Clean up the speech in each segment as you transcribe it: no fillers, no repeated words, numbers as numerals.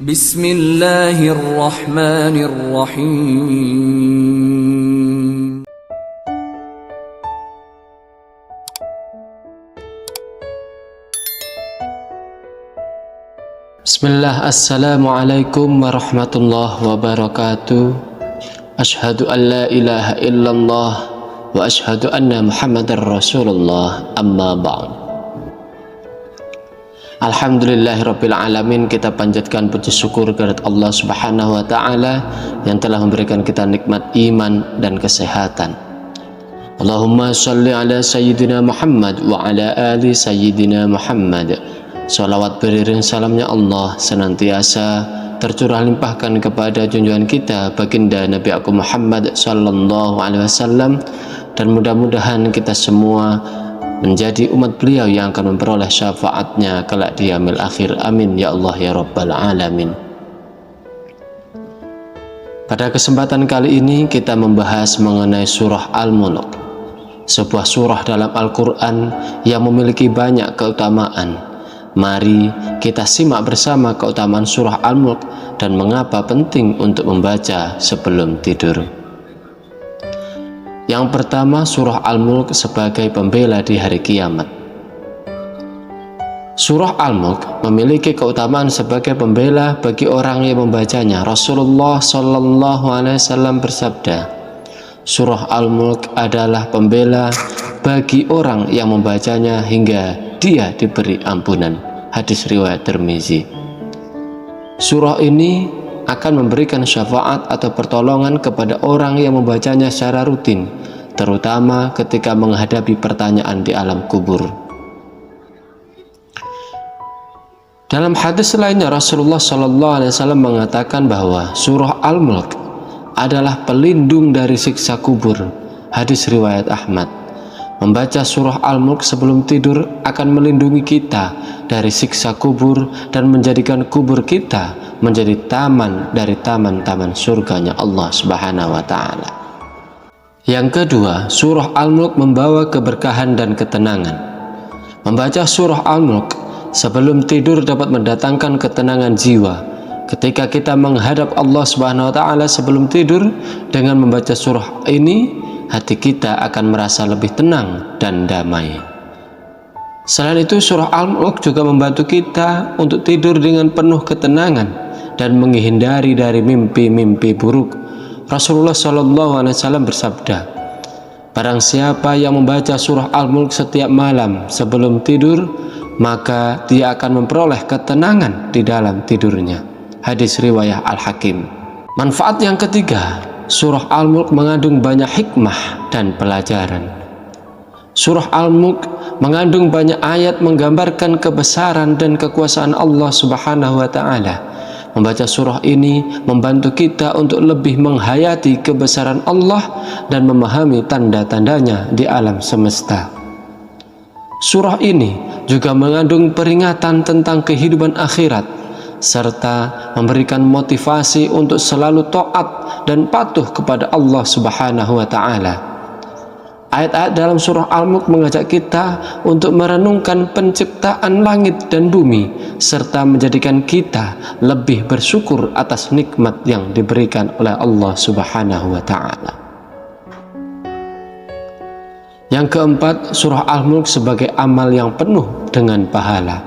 Bismillahirrahmanirrahim. Bismillah, assalamualaikum warahmatullahi wabarakatuh. Ashhadu an la ilaha illallah wa ashhadu anna muhammadar rasulullah, amma ba'd. Alhamdulillahirabbil alamin, kita panjatkan puji syukur kehadirat Allah Subhanahu wa taala yang telah memberikan kita nikmat iman dan kesehatan. Allahumma shalli ala sayyidina Muhammad wa ala ali sayyidina Muhammad. Salawat beriring salamnya Allah senantiasa tercurah limpahkan kepada junjungan kita baginda Nabi aku Muhammad sallallahu alaihi wasallam, dan mudah-mudahan kita semua menjadi umat beliau yang akan memperoleh syafaatnya kelak di yaumil akhir. Amin ya Allah ya Rabbal alamin. Pada kesempatan kali ini kita membahas mengenai surah Al-Mulk, sebuah surah dalam Al-Quran yang memiliki banyak keutamaan. Mari kita simak bersama keutamaan surah Al-Mulk dan mengapa penting untuk membaca sebelum tidur. Yang pertama, surah Al-Mulk sebagai pembela di hari kiamat. Surah Al-Mulk memiliki keutamaan sebagai pembela bagi orang yang membacanya. Rasulullah Shallallahu Alaihi Wasallam bersabda, surah Al-Mulk adalah pembela bagi orang yang membacanya hingga dia diberi ampunan. Hadis riwayat Tirmizi. Surah ini akan memberikan syafaat atau pertolongan kepada orang yang membacanya secara rutin, terutama ketika menghadapi pertanyaan di alam kubur. Dalam hadis lainnya, Rasulullah Shallallahu Alaihi Wasallam mengatakan bahwa surah Al-Mulk adalah pelindung dari siksa kubur. Hadis riwayat Ahmad. Membaca surah Al-Mulk sebelum tidur akan melindungi kita dari siksa kubur dan menjadikan kubur kita menjadi taman dari taman-taman surganya Allah Subhanahu wa taala. Yang kedua, surah Al-Mulk membawa keberkahan dan ketenangan. Membaca surah Al-Mulk sebelum tidur dapat mendatangkan ketenangan jiwa. Ketika kita menghadap Allah Subhanahu wa taala sebelum tidur dengan membaca surah ini, hati kita akan merasa lebih tenang dan damai. Selain itu, surah Al-Mulk juga membantu kita untuk tidur dengan penuh ketenangan dan menghindari dari mimpi-mimpi buruk. Rasulullah SAW bersabda, barang siapa yang membaca surah Al-Mulk setiap malam sebelum tidur, maka dia akan memperoleh ketenangan di dalam tidurnya. Hadis riwayat Al-Hakim. Manfaat yang ketiga, surah Al-Mulk mengandung banyak hikmah dan pelajaran. Surah Al-Mulk mengandung banyak ayat menggambarkan kebesaran dan kekuasaan Allah Subhanahu wa taala. Membaca surah ini membantu kita untuk lebih menghayati kebesaran Allah dan memahami tanda-tandanya di alam semesta. Surah ini juga mengandung peringatan tentang kehidupan akhirat serta memberikan motivasi untuk selalu taat dan patuh kepada Allah Subhanahu wa taala. Ayat-ayat dalam surah Al-Mulk mengajak kita untuk merenungkan penciptaan langit dan bumi serta menjadikan kita lebih bersyukur atas nikmat yang diberikan oleh Allah Subhanahu wa taala. Yang keempat, surah Al-Mulk sebagai amal yang penuh dengan pahala.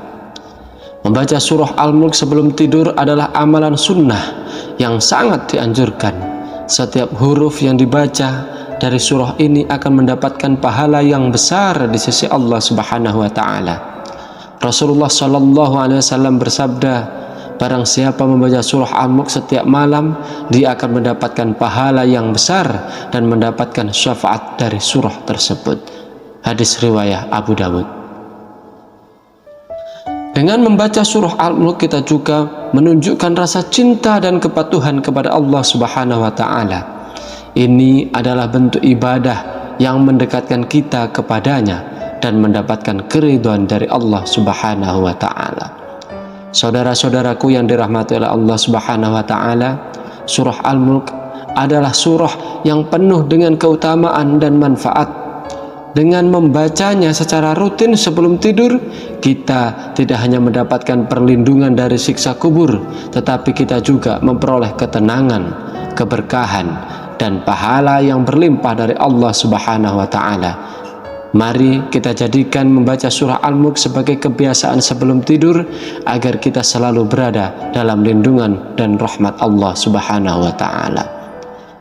Membaca surah Al-Mulk sebelum tidur adalah amalan sunnah yang sangat dianjurkan. Setiap huruf yang dibaca dari surah ini akan mendapatkan pahala yang besar di sisi Allah Subhanahu wa taala. Rasulullah Shallallahu alaihi wasallam bersabda, barang siapa membaca surah Al-Mulk setiap malam, dia akan mendapatkan pahala yang besar dan mendapatkan syafaat dari surah tersebut. Hadis riwayat Abu Dawud. Dengan membaca surah Al-Mulk kita juga menunjukkan rasa cinta dan kepatuhan kepada Allah Subhanahu wa taala. Ini adalah bentuk ibadah yang mendekatkan kita kepadanya dan mendapatkan keridhaan dari Allah Subhanahu wa taala. Saudara-saudaraku yang dirahmati oleh Allah Subhanahu wa taala, surah Al-Mulk adalah surah yang penuh dengan keutamaan dan manfaat. Dengan membacanya secara rutin sebelum tidur, kita tidak hanya mendapatkan perlindungan dari siksa kubur, tetapi kita juga memperoleh ketenangan, keberkahan, dan pahala yang berlimpah dari Allah Subhanahu wa Ta'ala. Mari kita jadikan membaca surah Al-Mulk sebagai kebiasaan sebelum tidur, agar kita selalu berada dalam lindungan dan rahmat Allah Subhanahu wa Ta'ala.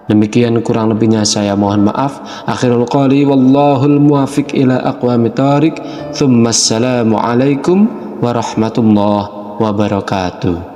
Demikian kurang lebihnya saya mohon maaf. Akhirul qali wallahul muwafiq ila aqwamit thariq. Tsumma assalamu alaikum warahmatullahi wabarakatuh.